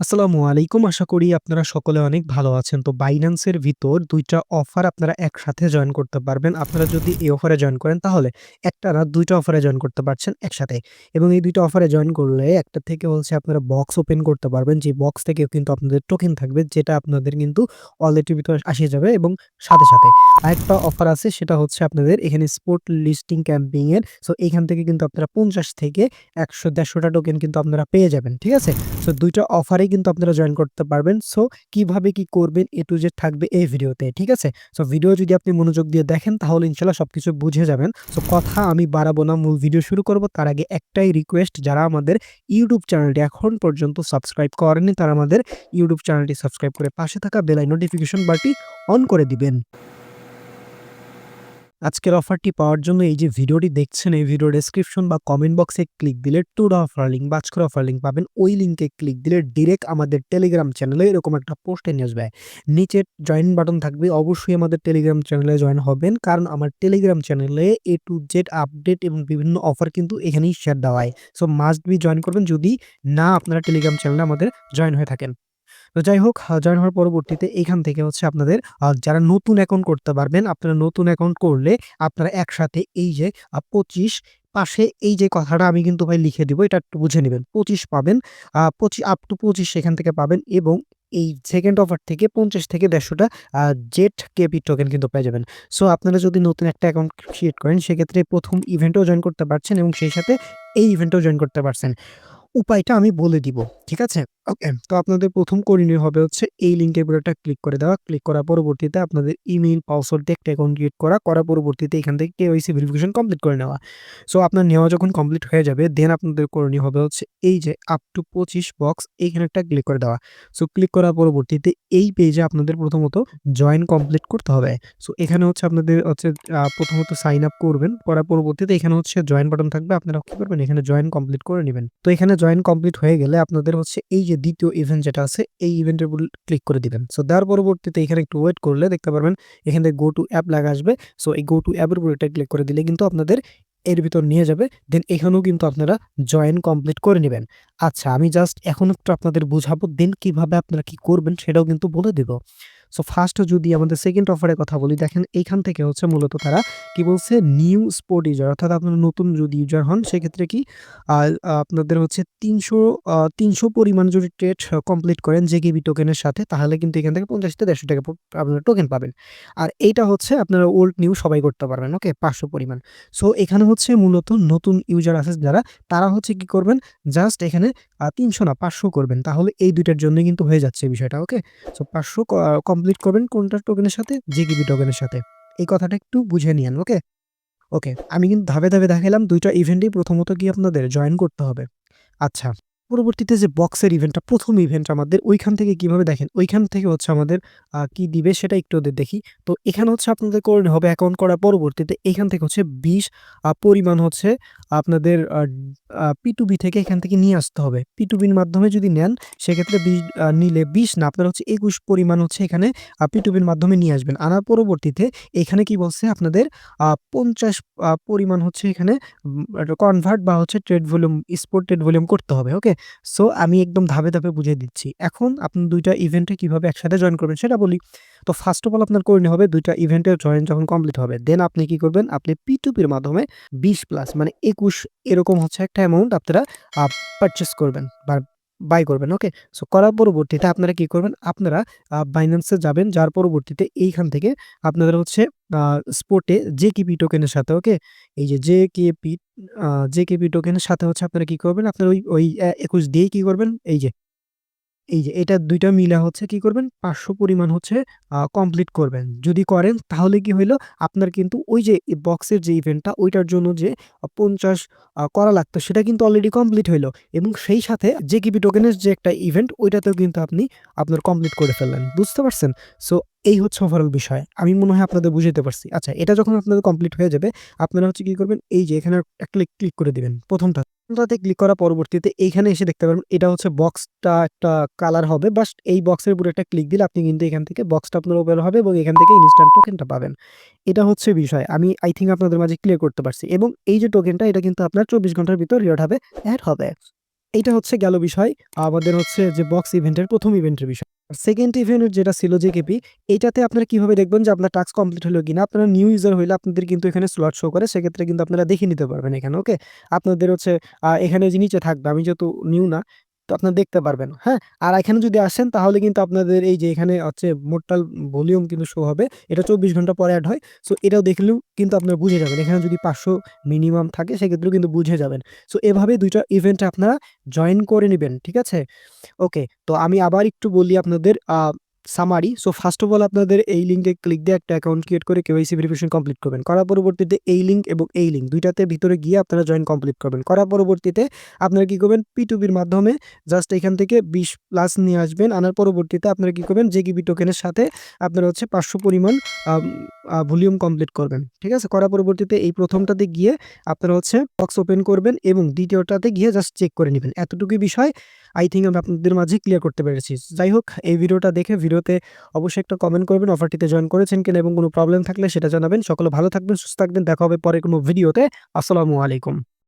আসসালামু আলাইকুম। আশা করি আপনারা সকলে অনেক ভালো আছেন। তো Binance এর ভিতর ২ টা অফার আপনারা একসাথে জয়েন করতে পারবেন। আপনারা যদি এই অফারে জয়েন করেন তাহলে একটা না ২ টা অফারে জয়েন করতে পারছেন একসাথে। এবং এই ২ টা অফারে জয়েন করলে একটা থেকে হচ্ছে আপনারা বক্স ওপেন করতে পারবেন। যে বক্স থেকেও কিন্তু আপনাদের টোকেন থাকবে যেটা আপনাদের কিন্তু ওয়ালেটের ভিতরে আসে যাবে এবং সাথে। আরেকটা অফার আছে সেটা হচ্ছে আপনাদের এখানে স্পট লিস্টিং ক্যাম্পিং এর। সো এখান থেকে কিন্তু আপনারা ৫০ থেকে ১০০-১৫০ টা টোকেন কিন্তু আপনারা পেয়ে যাবেন। ঠিক আছে? সো ২ টা অফারেই কিন্তু আপনারা জয়েন করতে পারবেন। সো কিভাবে কি করবেন A to Z থাকবে এই ভিডিওতে। ঠিক আছে? সো ভিডিও যদি আপনি মনোযোগ দিয়ে দেখেন তাহলে ইনশাআল্লাহ সবকিছু বুঝে যাবেন। সো কথা আমি বাড়াবো না, মূল ভিডিও শুরু করব। তার আগে একটাই রিকোয়েস্ট, যারা আমাদের YouTube চ্যানেলটি এখন পর্যন্ত সাবস্ক্রাইব করেননি তারা আমাদের YouTube চ্যানেলটি সাবস্ক্রাইব করে পাশে থাকা বেল নোটিফিকেশন বারটি অন করে দিবেন। আজকের অফারটি পাওয়ার জন্য এই যে ভিডিওটি দেখছেন, এই ভিডিও ডেসক্রিপশন বা কমেন্ট বক্সে ক্লিক দিলে টুডে অফার লিঙ্ক বা আজকের অফার লিঙ্ক পাবেন। ওই লিঙ্কে ক্লিক দিলে ডিরেক্ট আমাদের টেলিগ্রাম চ্যানেলে এরকম একটা পোস্টে নিয়ে আসবে। নিচে জয়েন বাটন থাকবে। অবশ্যই আমাদের টেলিগ্রাম চ্যানেলে জয়েন হবেন। কারণ আমার টেলিগ্রাম চ্যানেলে A to Z আপডেট এবং বিভিন্ন অফার কিন্তু এখানেই শেয়ার দেওয়া হয়। সো মাস্ট বি জয়েন করবেন যদি না আপনারা টেলিগ্রাম চ্যানেলে আমাদের জয়েন হয়ে থাকেন। তো যাই হোক, জয়েন হওয়ার পরবর্তীতে এইখান থেকে হচ্ছে আপনাদের যারা নতুন অ্যাকাউন্ট করতে পারবেন, আপনারা নতুন অ্যাকাউন্ট করলে আপনারা একসাথে এই যে ২৫ পাশে এই যে কথাটা আমি কিন্তু ভাই লিখে দিব, এটা একটু বুঝে নিবেন। ২৫ পাবেন, ২৫ up to ২৫ সেখান থেকে পাবেন এবং এই সেকেন্ড অফার থেকে ৫০ থেকে ১৫০ টা জেড-কেপি টোকেন কিন্তু পেয়ে যাবেন। সো আপনারা যদি নতুন একটা অ্যাকাউন্ট ক্রিয়েট করেন সেক্ষেত্রে ১ম ইভেন্টেও জয়েন করতে পারছেন এবং সেই সাথে এই ইভেন্টেও জয়েন করতে পারছেন। উপায়টা আমি বলে দিব। ঠিক আছে? ওকে। তো আপনাদের ১ম করণীয় হবে হচ্ছে এই লিঙ্কের উপর একটা ক্লিক করে দেওয়া। ক্লিক করার পরবর্তীতে আপনাদের ইমেইল, পাসওয়ার্ড দিয়ে একটা অ্যাকাউন্ট ক্রিয়েট করার পরবর্তীতে এখান থেকে KYC ভেরিফিকেশন কমপ্লিট করে নেওয়া। সো আপনার নেওয়া যখন কমপ্লিট হয়ে যাবে দেন আপনাদের করণীয় হবে হচ্ছে এই যে আপ টু ২৫ বক্স এইখানে একটা ক্লিক করে দেওয়া। সো ক্লিক করার পরবর্তীতে এই পেজে আপনাদের প্রথমত জয়েন কমপ্লিট করতে হবে। সো এখানে হচ্ছে আপনাদের হচ্ছে প্রথমত সাইন আপ করবেন। করার পরবর্তীতে এখানে হচ্ছে জয়েন বাটন থাকবে। আপনারা কি করবেন? এখানে জয়েন কমপ্লিট করে নিবেন। তো এখানে জয়েন কমপ্লিট হয়ে গেলে আপনাদের হচ্ছে এই যে ২য় ইভেন্ট যেটা আছে এই ইভেন্টের উপর ক্লিক করে দিবেন। সো দেওয়ার পরবর্তীতে এখানে একটু ওয়েট করলে দেখতে পারবেন এখান থেকে গো টু অ্যাপ লেখা আসবে। সো এই গো টু অ্যাপের উপর এটা ক্লিক করে দিলে কিন্তু আপনাদের এর ভিতর নিয়ে যাবে। দেন এখানেও কিন্তু আপনারা জয়েন কমপ্লিট করে নিবেন। আচ্ছা, আমি জাস্ট এখন একটু আপনাদের বুঝাবো, দেন কিভাবে আপনারা কি করবেন সেটাও কিন্তু বলে দিব। সো ফার্স্ট যদি আমাদের সেকেন্ড অফারের কথা বলি, দেখেন এইখান থেকে হচ্ছে মূলত তারা কি বলছে, নিউ স্পোর্ট ইউজার অর্থাৎ আপনারা নতুন যদি ইউজার হন সেক্ষেত্রে কি আপনাদের হচ্ছে ৩০০ পরিমাণ যদি ট্রেড কমপ্লিট করেন জেকেবি টোকেনের সাথে তাহলে কিন্তু এখান থেকে ৫০ থেকে ১৫০ টাকা আপনারা টোকেন পাবেন। আর এইটা হচ্ছে আপনারা ওল্ড নিউ সবাই করতে পারবেন। ওকে? ৫০০ পরিমাণ। সো এখানে হচ্ছে মূলত নতুন ইউজার আছে যারা, তারা হচ্ছে কি করবেন, জাস্ট এখানে ৩০০ না ৫০০ করবেন। তাহলে এই ২ টার জন্যই কিন্তু হয়ে যাচ্ছে বিষয়টা। ওকে? সো ৫০০ কমপ্লিট করবেন কোনটা টোকেনের সাথে? জেকেবি টোকেনের সাথে। এই কথাটা একটু বুঝে নিয়েন। ওকে? ওকে। আমি কিন্তু ধাপে দেখাইলাম ২ টা ইভেন্টেই প্রথমত কি আপনাদের জয়েন করতে হবে। আচ্ছা, পরবর্তীতে যে বক্সের ইভেন্টটা ১ম ইভেন্ট আমাদের ওইখান থেকে কিভাবে দেখেন, ওইখান থেকে হচ্ছে আমাদের কি দিবে সেটা একটু ওদের দেখি। তো এখানে হচ্ছে আপনাদের করণীয় হবে অ্যাকাউন্ট করার পরবর্তীতে এখান থেকে হচ্ছে ২০ পরিমাণ হচ্ছে আপনাদের P2B থেকে এখান থেকে নিয়ে আসতে হবে। P2B র মাধ্যমে যদি নেন সেক্ষেত্রে নিলে ২০ না আপনারা হচ্ছে ২১ পরিমাণ হচ্ছে এখানে P2B র মাধ্যমে নিয়ে আসবেন। আনার পরবর্তীতে এখানে কি বলছে আপনাদের ৫০ পরিমাণ হচ্ছে এখানে কনভার্ট বা হচ্ছে trade volume, spot trade volume করতে হবে। ওকে? সো আমি একদম ধাপে বুঝিয়ে দিচ্ছি। এখন আপনি ২ টা ইভেন্টে কিভাবে একসাথে জয়েন করবেন সেটা বলি। তো ফার্স্ট অফ অল আপনার করণীয় হবে ২ টা ইভেন্টে জয়েন যখন কমপ্লিট হবে দেন আপনি কি করবেন? আপনি P2P র মাধ্যমে ২০ প্লাস মানে ২১ এরকম হচ্ছে একটা অ্যামাউন্ট আপনারা আ পারচেজ করবেন বা বাই করবেন। ওকে? সো করার পরবর্তীতে আপনারা কি করবেন? আপনারা Binance এ যাবেন। যার পরবর্তীতে এইখান থেকে আপনাদের হচ্ছে আ স্পটে জেকেপি টোকেনের সাথে, ওকে? এই যে জেকেপি টোকেনের সাথে হচ্ছে আপনারা কি করবেন? আপনারা ওই ২১ দিয়েই কি করবেন? এই যে এটা ২ টা মিলা হচ্ছে কি করবেন? ৫০০ পরিমাণ হচ্ছে কমপ্লিট করবেন। যদি করেন তাহলে কি হইল? আপনার কিন্তু ওই যে বক্সের যে ইভেন্টটা ওইটার জন্য যে ৫০ করা লাগতো সেটা কিন্তু অলরেডি কমপ্লিট হইল এবং সেই সাথে জেকেবি টোকেনের যে একটা ইভেন্ট ওইটাতেও কিন্তু আপনি আপনার কমপ্লিট করে ফেললেন। বুঝতে পারছেন? সো এই হচ্ছে ওভারঅল বিষয়। আমি মনে হয় আপনাদের বুঝাইতে পারছি। আচ্ছা, এটা যখন আপনাদের কমপ্লিট হয়ে যাবে আপনারা হচ্ছে কি করবেন? এই যে এখানে একটা ক্লিক করে দিবেন ১ম টা। টাতে ক্লিক করার পরবর্তীতে এইখানে এসে দেখতে পারবেন এটা হচ্ছে বক্সটা একটা কালার হবে। বাস এই বক্সের উপরে একটা ক্লিক দিলে আপনি কিন্তু এখান থেকে বক্সটা আপনার ওপেন হবে এবং এখান থেকে ইনস্ট্যান্ট টোকেনটা পাবেন। এটা হচ্ছে বিষয়। আমি আই থিংক আপনাদের মাঝে ক্লিয়ার করতে পারছি এবং এই যে টোকেনটা এটা কিন্তু আপনার ২৪ ঘন্টার ভিতর রিওয়ার্ড হাবে এড হবে। এইটা হচ্ছে গেল বিষয় আমাদের হচ্ছে যে বক্স ইভেন্টের ১ম ইভেন্টের বিষয়। সেকেন্ড ইভেন্ট যেটা ছিল জেকেপি, এইটাতে আপনারা কিভাবে দেখবেন যে আপনার টাস্ক কমপ্লিট হলো কিনা? আপনারা নিউ ইউজার হইলে আপনাদের কিন্তু এখানে স্লট শো করে। সেক্ষেত্রে কিন্তু আপনারা দেখে নিতে পারবেন এখানে, ওকে? আপনাদের হচ্ছে এখানে যে নিচে থাকবে, আমি যেহেতু নিউ না, তো আপনারা দেখতে পারবেন, হ্যাঁ? আর এখানে যদি আসেন তাহলে কিন্তু আপনাদের এই যে এখানে হচ্ছে মোটটাল ভলিউম কিন্তু শো হবে। এটা ২৪ ঘন্টা পরে এড হয়। সো এটাও দেখলেও কিন্তু আপনারা বুঝে যাবেন। এখানে যদি ৫০০ মিনিমাম থাকে সেক্ষেত্রেও কিন্তু বুঝে যাবেন। সো এভাবে ২ টা ইভেন্টে আপনারা জয়েন করে নিবেন, ঠিক আছে? ওকে, তো আমি আবার একটু বলি আপনাদের summary. So first of all আপনাদের এই লিঙ্কে ক্লিক দিয়ে একটা অ্যাকাউন্ট ক্রিয়েট করে কেওয়াইসি ভেরিফিকেশন কমপ্লিট করবেন। করার পরবর্তীতে এই লিঙ্ক এবং এই লিঙ্ক ২ টাতে ভিতরে গিয়ে আপনারা জয়েন কমপ্লিট করবেন। করার পরবর্তীতে আপনারা কি করবেন? P2P-র মাধ্যমে জাস্ট এখান থেকে ২০ প্লাস নিয়ে আসবেন। আনার পরবর্তীতে আপনারা কি করবেন? জেকিবি টোকেনের সাথে আপনারা হচ্ছে ৫০০ পরিমাণ আম ভলিউম কমপ্লিট করবেন। ঠিক আছে? করার পরবর্তীতে এই ১ম টাতে গিয়ে আপনারা হচ্ছে বক্স ওপেন করবেন এবং ২য় টাতে গিয়ে জাস্ট চেক করে নিবেন। এতটুকুই বিষয়। আই থিংক আমি আপনাদের মাঝে ক্লিয়ার করতে পেরেছি। যাই হোক, এই ভিডিওটা দেখে ভিডিওতে অবশ্যই একটা কমেন্ট করবেন অফারটিতে জয়েন করেছেন কিনা এবং কোনো প্রবলেম থাকলে সেটা জানাবেন। সকলে ভালো থাকবেন, সুস্থ থাকবেন। দেখা হবে পরে কোনো ভিডিওতে। আসসালামু আলাইকুম।